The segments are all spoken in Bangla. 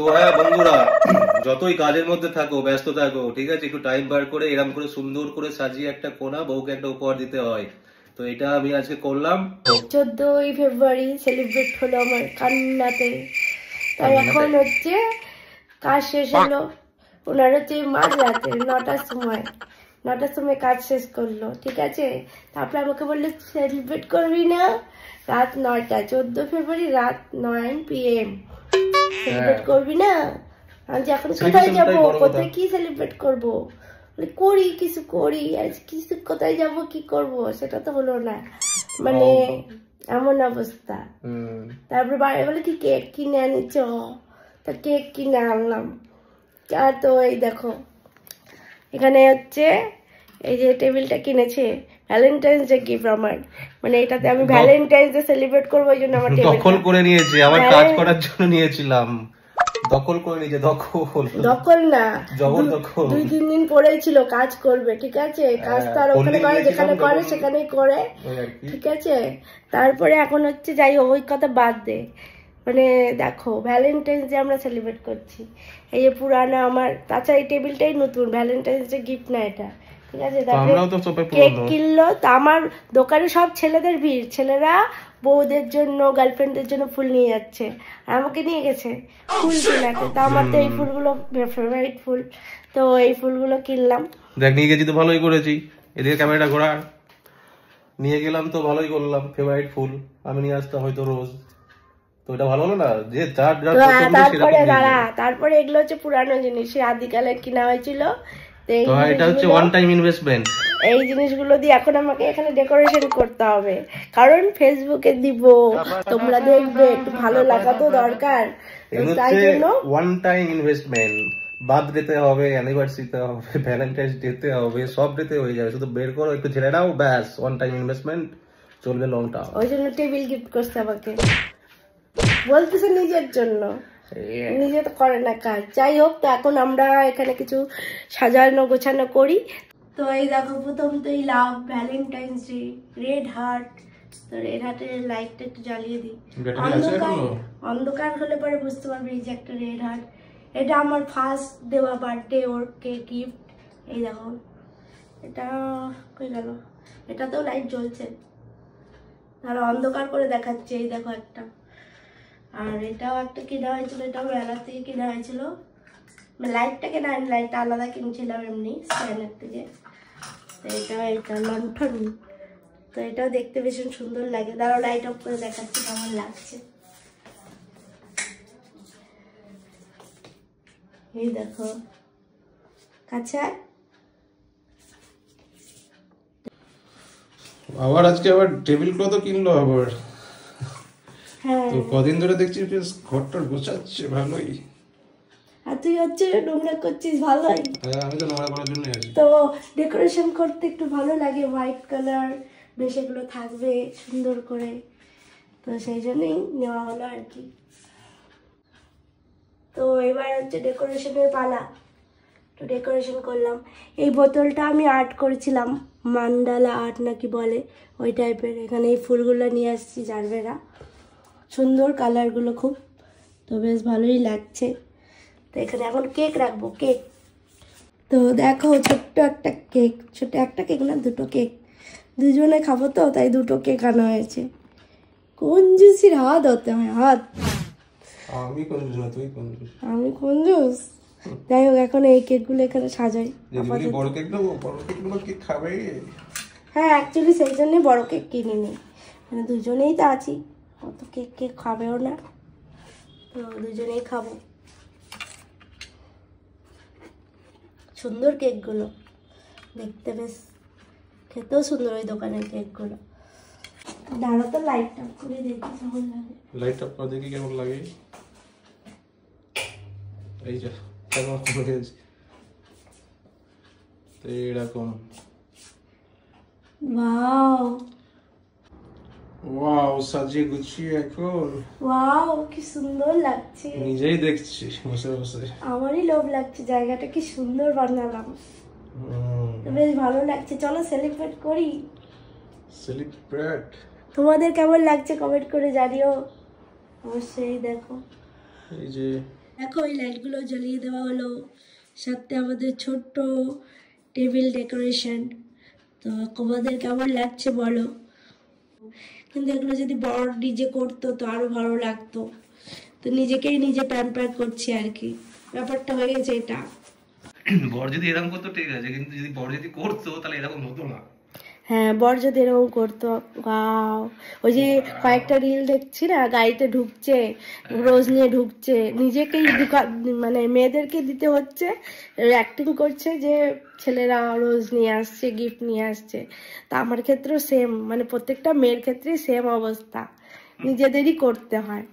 তো হ্যাঁ বন্ধুরা, যতই কাজের মধ্যে থাকো, ব্যস্ত থাকো, ঠিক আছে, একটু টাইম বার করে এরকম করে সুন্দর করে সাজিয়ে একটা কোনা বউকে একটা উপহার দিতে হয়। তো এটা আমি আজকে করলাম। 14ই ফেব্রুয়ারি সেলিব্রেট হলো আমার কান্নাতে। তাই এখন হচ্ছে কাজ শেষ হলো। ওনার হচ্ছে মাঝরাতে 9টার সময় কাজ শেষ করলো, ঠিক আছে। তারপরে আমাকে বললো সেলিব্রেট করবি না, রাত 9টা, 14 ফেব্রুয়ারি রাত 9 PM সেলিব্রেট করবি না। আমি যে এখন কোথায় যাবো, কোথায় কি সেলিব্রেট করবো, করি কিছু করি, আজ কিছু কোথায় যাব কি করব সেটা তো হলো না, মানে এমন অবস্থা। তারপরে বাইরে বলে কি কেক কিনে আনিছ, তা কেক কিনে আনলাম। আর তো এই দেখো এখানে হচ্ছে এই যে টেবিলটা কিনেছে, ভ্যালেন্টাইন্স ডে গিফট আমার, মানে এটাতে আমি ভ্যালেন্টাইন্স ডে সেলিব্রেট করবো, এই জন্য আমার টেবিল দখল করে নিয়েছি, আমার কাজ করার জন্য নিয়েছিলাম, দখল করে নিয়েছে। দখল না, জবরদখল। 2-3 দিন পরেই ছিল কাজ করবে, ঠিক আছে। কাজ তো আর ওখানে করে, যেখানে করে সেখানেই করে, ঠিক আছে। তারপরে এখন হচ্ছে যাই হোক, ওই কথা বাদ দে, মানে দেখো ভ্যালেন্টাইন্স ডে আমরা সেলিব্রেট করছি। এই যে পুরানো আমার, তাছাড়া এই টেবিলটাই নতুন, ভ্যালেন্টাইন্স ডে গিফট না এটা, ঠিক আছে। তারপরে কেক কিনলো, তা আমার দোকানে সব ছেলেদের ভিড়, ছেলেরা বউদের জন্য গার্লফ্রেন্ডদের জন্য ফুল নিয়ে যাচ্ছে, আর আমাকে নিয়ে গেছে ফুল কিনাতে। তা আমার তো এই ফুলগুলো ফেভারিট ফুল, তো এই ফুলগুলো কিনলাম। দেখ নিয়ে গেছি তো ভালোই করেছি, এদিকে ক্যামেরাটা ঘোরা, নিয়ে গেলাম তো ভালোই করলাম। ফেভারিট ফুল আমি নিয়ে আসতাম হয়তো রোজ, তো এটা ভালো হলো না যে তারপরে এগুলো হচ্ছে পুরানো জিনিস, আদিকালে কিনা হয়েছিল, তো এটা হচ্ছে ওয়ান টাইম ইনভেস্টমেন্ট। এই জিনিসগুলো দিয়ে এখন আমাকে এখানে ডেকোরেশন করতে হবে, কারণ ফেসবুকে দিব, তোমরা দেখবে, একটু ভালো লাগা তো দরকার, তাই জন্য ওয়ান টাইম ইনভেস্টমেন্ট। বার্থডেতে হবে, অ্যানিভার্সারিতে হবে, ভ্যালেন্টাইন্স ডেতে হবে, সব ডেতে হয়ে যাবে, শুধু বের করো একটু ছেড়ে দাও, ব্যাস ওয়ান টাইম ইনভেস্টমেন্ট, চলবে লং টার্ম। ওই জন্য টেবিল গিফট করছে আমাকে, বলতেছে নিজের জন্য, নিজে তো করে না কাজ। যাই হোক, তো এখন আমরা এখানে কিছু সাজানো গোছানো করি। তো এই দেখো, প্রথম তো এই লাভ ভ্যালেন্টাইন্স ডে, রেড হার্ট, তো রেড হার্টের লাইটটা একটু জ্বালিয়ে দিই, অন্ধকার হলে পরে বুঝতে পারবে এই যে একটা রেড হার্ট। এটা আমার ফার্স্ট দেওয়া বার্থডে ওর কে গিফট। এই দেখো এটা কই গেল, এটাতেও লাইট জ্বলছে, আর অন্ধকার করে দেখাচ্ছে, এই দেখো একটা। আর এটাও একটা কেনা হয়েছিল, এটাও মেলা থেকে কেনা হয়েছিল, লাইটটা কেনা হয়নি, লাইটটা আলাদা কিনছিলাম এমনি স্ক্যানের থেকে। তো এটা লণ্ঠন, তো এটাও দেখতে ভীষণ সুন্দর লাগে। দাঁড়াও লাইট অফ করে দেখাচ্ছি কেমন লাগছে। এই দেখো কাছে আবার আজকে আবার টেবিল ক্লথ কিনলো আবার। হ্যাঁ, তো কদিন ধরে দেখছি বেশ ঘরটা গোছাচ্ছে ভালোই। আর তুই হচ্ছে নোংরা করছিস ভালোই। হ্যাঁ, আমি তো নোংরা করার জন্যই আছি। তো ডেকোরেশন করতে একটু ভালো লাগে, হোয়াইট কালার বেশ এগুলো থাকবে সুন্দর করে, তো সেই জন্যই নেওয়া হলো আর কি। তো এবার হচ্ছে ডেকোরেশনের পালা, তো ডেকোরেশন করলাম। এই বোতলটা আমি আর্ট করেছিলাম, মান্ডালা আর্ট নাকি বলে, ওই টাইপের। এখানে এই ফুলগুলো নিয়ে আসছি জারবেরা, সুন্দর কালারগুলো খুব, তো বেশ ভালোই লাগছে। তো এখানে এখন কেক রাখবো, কেক। তো দেখো ছোট্ট একটা কেক, ছোট্ট একটা কেক না, দুটো কেক, দুজনে খাবো তো, তাই দুটো কেক আনা হয়েছে। কঞ্জুসির হাত হতে হয়, হাত। আমি কঞ্জুস না, তুই কঞ্জুস। আমি কঞ্জুস। যাই হোক, এখন এই কেকগুলো এখানে সাজাই। বড় কেক নেবো, বড় কেকগুলো কি খাবে? হ্যাঁ, অ্যাকচুয়ালি সেই জন্যই বড় কেক কিনিনি, মানে দুজনেই তো আছি, অত কেক খাবেও না, তো দুজনেই খাবো। সুন্দর কেকগুলো দেখতে, বেশ খেতেও সুন্দর ওই দোকানের কেকগুলো। দাঁড়া তো লাইট অফ করে দেখি কেমন লাগে। লাইট অফ করে দেখি কেমন লাগে। এই যা কেমন হয়েছে এরকম। ওয়াও ওয়াও, সাজিয়ে গুছিয়ে এখন ওয়াও, কি সুন্দর লাগছে। নিজেই দেখছি বসে বসে, আমারই লোভ লাগছে, জায়গাটা কি সুন্দর বানালাম, বেশ ভালো লাগছে। চলো সেলিব্রেট করি। সেলিব্রেট। তোমাদের কেমন লাগছে কমেন্ট করে জানিও অবশ্যই। দেখো এই যে দেখো এই লাইটগুলো জ্বালিয়ে দেওয়া হলো, সাথে আমাদের ছোট্ট টেবিল ডেকোরেশন। তো তোমাদের কেমন লাগছে বলো, কিন্তু এগুলো যদি বড় ডিজে করতো তো আরো ভালো লাগতো। তো নিজেকেই নিজে প্যাম্পার করছি আর কি, ব্যাপারটা হয়ে গেছে এটা। বর যদি এরকম করতো ঠিক আছে, কিন্তু যদি বর যদি করতো তাহলে এরকম হতো না। হ্যাঁ, বর যদি এরকম করতো, ওয়াও। ওই যে কয়েকটা রিল দেখছি না, গাড়িতে ঢুকছে, রোজ নিয়ে ঢুকছে, নিজেকেই মানে মেয়েদেরকে দিতে হচ্ছে, অ্যাক্টিং করছে যে ছেলেরা রোজ নিয়ে আসছে, গিফট নিয়ে আসছে। তা আমার ক্ষেত্রেও সেম, মানে প্রত্যেকটা মেয়ের ক্ষেত্রেই সেম অবস্থা, নিজেদেরই করতে হয়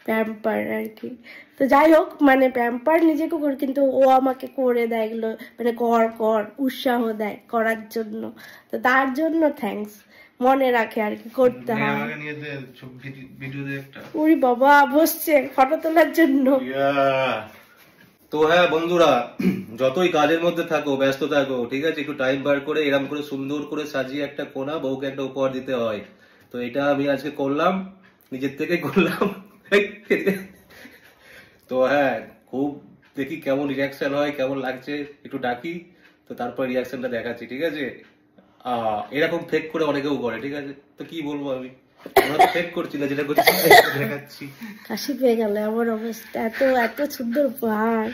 প্যাম্পার আর কি। তো যাই হোক, মানে প্যাম্পার নিজেকে করে, কিন্তু ও আমাকে করে দেয় এগুলো, মানে কর উৎসাহ দেয় করার জন্য। তো তার জন্য থ্যাঙ্কস, মনে রাখে আর কি, করতে হয়। উরি বাবা, বসছে ফটো তোলার জন্য। তো হ্যাঁ বন্ধুরা, যতই কাজের মধ্যে থাকো, ব্যস্ত থাকো, ঠিক আছে, একটু টাইম বার করে এরকম করে সুন্দর করে সাজিয়ে একটা কোনা বউকে একটা উপহার দিতে হয়। তো এটা আমি আজকে করলাম, নিজের থেকে করলাম। তো হ্যাঁ, খুব দেখি কেমন রিয়াকশন হয়, কেমন লাগছে, একটু ডাকি, তো তারপর রিয়াকশনটা দেখাচ্ছি, ঠিক আছে। এরকম ফেক করে অনেকেও করে, ঠিক আছে। তো কি বলবো আমি, আমরা তো ফেক করছি না, যেটা করছি দেখাচ্ছি। কাশি পেয়ে গেল আমার অবস্থা, এত সুন্দর উপহার।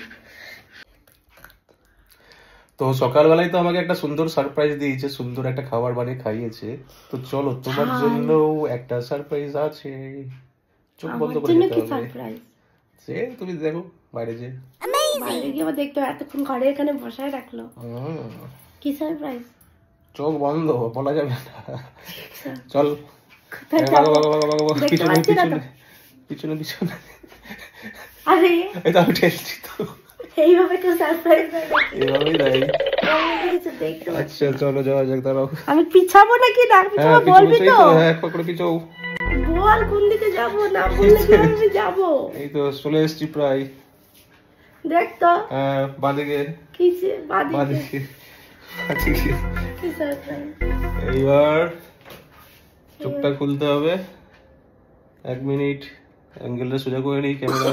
তো সকালবেলায় তো আমাকে একটা সুন্দর সারপ্রাইজ দিয়েছে, সুন্দর একটা খাবার বানিয়ে খাইয়েছে। তো চলো, তোমার জন্য একটা সারপ্রাইজ আছে, চোখ বন্ধ করে যেতে হবে। সে তুমি দেখো, বাইরে যে বাইরে গিয়ে আবার দেখতে হবে, এতক্ষণ ঘরে এখানে বসায় রাখলো। কি সারপ্রাইজ? চোখ বন্ধ, বলা যাবে না। চল, পিছনে পিছনে। আরে এটা আমি ঠেলছি তো, এইভাবে কেউ সারপ্রাইজ দেয়? এইভাবেই দেয়। আচ্ছা চলো যাওয়া যাক, দাঁড়াও। আমি পিছাবো নাকি না পিছাবো বলবি তো? হ্যাঁ, এক পাকড়ে পিছাও। বল কোন দিকে যাব, না বললে কিভাবে যাব? এই তো চলে এসেছি প্রায়। দেখ তো। হ্যাঁ, বাঁদিকে। কিসে বাঁদিকে? বাঁদিকে। কি সারপ্রাইজ? এইবার চোখটা খুলতে হবে, 1 মিনিট, অ্যাঙ্গেলটা সোজা করে নিই ক্যামেরা।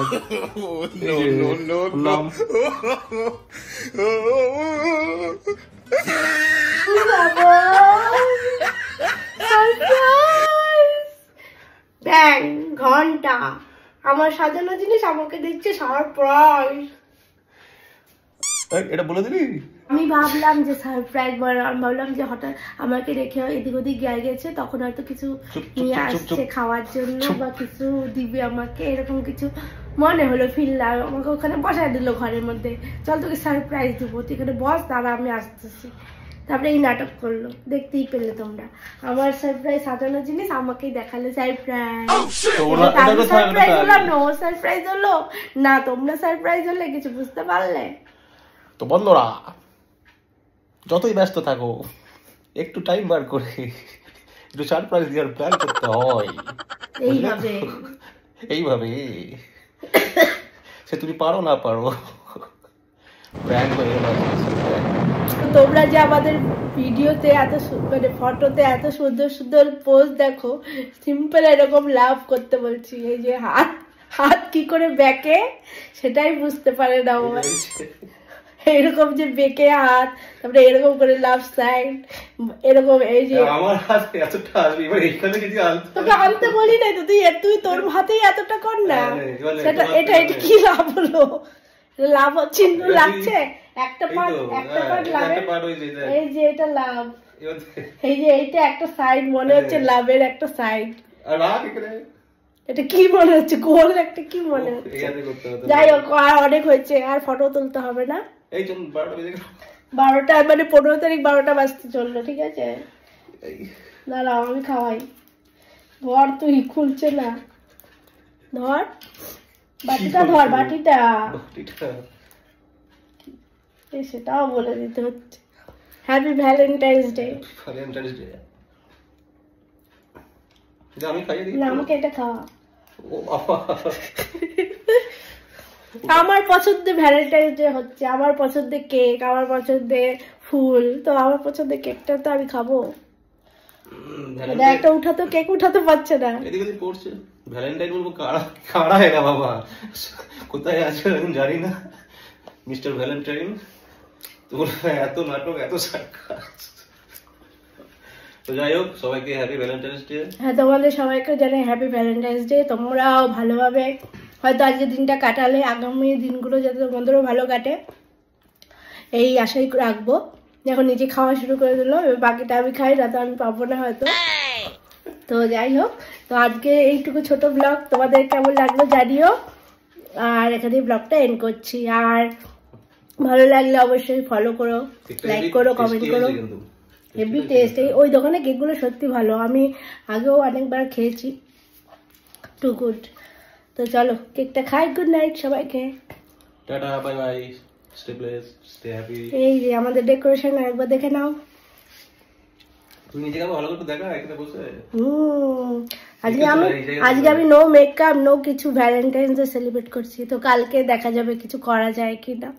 ব্যাং ঘন্টা, আমার সাজানো জিনিস আমাকে দিচ্ছে সারপ্রাইজ। এটা বলে দিবি? আমি ভাবলাম যে সারপ্রাইজ, আমি ভাবলাম যে হঠাৎ আমাকে রেখে এদিক ওদিক গেছে, তখন হয়তো কিছু নিয়ে আসছে খাওয়ার জন্য বা কিছু দিবে আমাকে, এরকম কিছু মনে হলো, ফিরলাম, আমাকে ওখানে বসায় দিল ঘরের মধ্যে। চল তোকে সারপ্রাইজ দেবো, তুই এখানে বস, দাঁড়া আমি আসতেছি। তারপরে এই নাটক করলো, দেখতেই পেলে তোমরা। আমার সারপ্রাইজ সাজানো জিনিস আমাকেই দেখালে সারপ্রাইজ। সারপ্রাইজ হলো নো সারপ্রাইজ হলো না, তোমরা সারপ্রাইজ হলে কিছু বুঝতে পারলে? তো বন্ধুরা, যতই ব্যস্ত থাকো, একটু টাইম বার করে একটু সারপ্রাইজ দেওয়ার প্ল্যান করতে হয়। এইভাবে সে তুমি পারো না পারো, প্ল্যান করে গেল। তোমরা যে আমাদের ভিডিওতে এত মানে ফটোতে এত সুন্দর সুন্দর পোজ দেখো, সিম্পল এরকম লাভ করতে বলছি, এই যে হাত কি করে বেঁকে সেটাই বুঝতে পারে না আমার। এরকম যে বেঁকে হাত, তারপরে এরকম করে লাভ সাইড, এরকম। এই যে আমার হাতে এতটা আসবে, এবার এখানে যদি তোকে আনতে বলি নাই তো, তুই তোর হাতেই এতটা কর না। সেটা এটা কি লাভ হলো? লাভ চিহ্ন লাগছে, একটা পার্ট লাভ, এই যে এটা লাভ, এই যে এইটা একটা সাইড মনে হচ্ছে লাভের একটা সাইড। এটা কি মনে হচ্ছে? গোল একটা কি মনে হচ্ছে? যাই হোক, আর অনেক হয়েছে, আর ফটো তুলতে হবে না। 12টা মানে 15 তারিখ 12টা বাজতে চললো, ঠিক আছে। দাঁড়াও আমি খাওয়াই। ধর, তুই খুলছে না, ধর বাটিটা, ধর বাটিটা, সেটাও বলে দিতে হচ্ছে। Happy Valentine's day. আমাকে এটা খাওয়া। আমার পছন্দের ভ্যালেন্টাইন্স ডে হচ্ছে, আমার পছন্দের কেক, আমার পছন্দের ফুল, তো আমার পছন্দের কেকটা তো আমি খাবো। একটা উঠাতো, কেক উঠাতে পারছে না। ভ্যালেন্টাইন বলবো, কারা কারা এরা বাবা, কোথায় আছে আমি জানি না। মিস্টার ভ্যালেন্টাইন, তোর এত নাটক, এত সার্কাস। তো যাই হোক, সবাইকে হ্যাপি ভ্যালেন্টাইন্স ডে। হ্যাঁ, তোমাদের সবাইকে জানাই হ্যাপি ভ্যালেন্টাইন্স ডে। তোমরাও ভালোভাবে হয়তো আজকের দিনটা কাটালে, আগামী দিনগুলো যাতে তোমাদেরও ভালো কাটে এই আশাই রাখবো। এখন নিজে খাওয়া শুরু করে দিল, এবার বাকিটা আমি খাই, না তো আমি পাবো না হয়তো। তো যাই হোক, তো আজকে এইটুকু ছোট ব্লগ তোমাদের কেমন লাগলো জানিও, আর এখানে ব্লগটা এন্ড করছি। আর ভালো লাগলে অবশ্যই ফলো করো, লাইক করো, কমেন্ট করো। হেভি টেস্ট, ওই দোকানে কেকগুলো সত্যি ভালো, আমি আগেও অনেকবার খেয়েছি, টু গুড। তো চলো কেকটা খাই, গুড নাইট সবাইকে, tata, bye bye, stay blessed, stay happy. এই যে আমাদের ডেকোরেশন একবার দেখে নাও। তুমি নিজেকে ভালো করে দেখা এখানে বসে। আজকে আমি নো মেকআপ, নো কিছু, ভ্যালেন্টাইন্স ডে সেলিব্রেট করছি। তো কালকে দেখা যাবে কিছু করা যায় কিনা।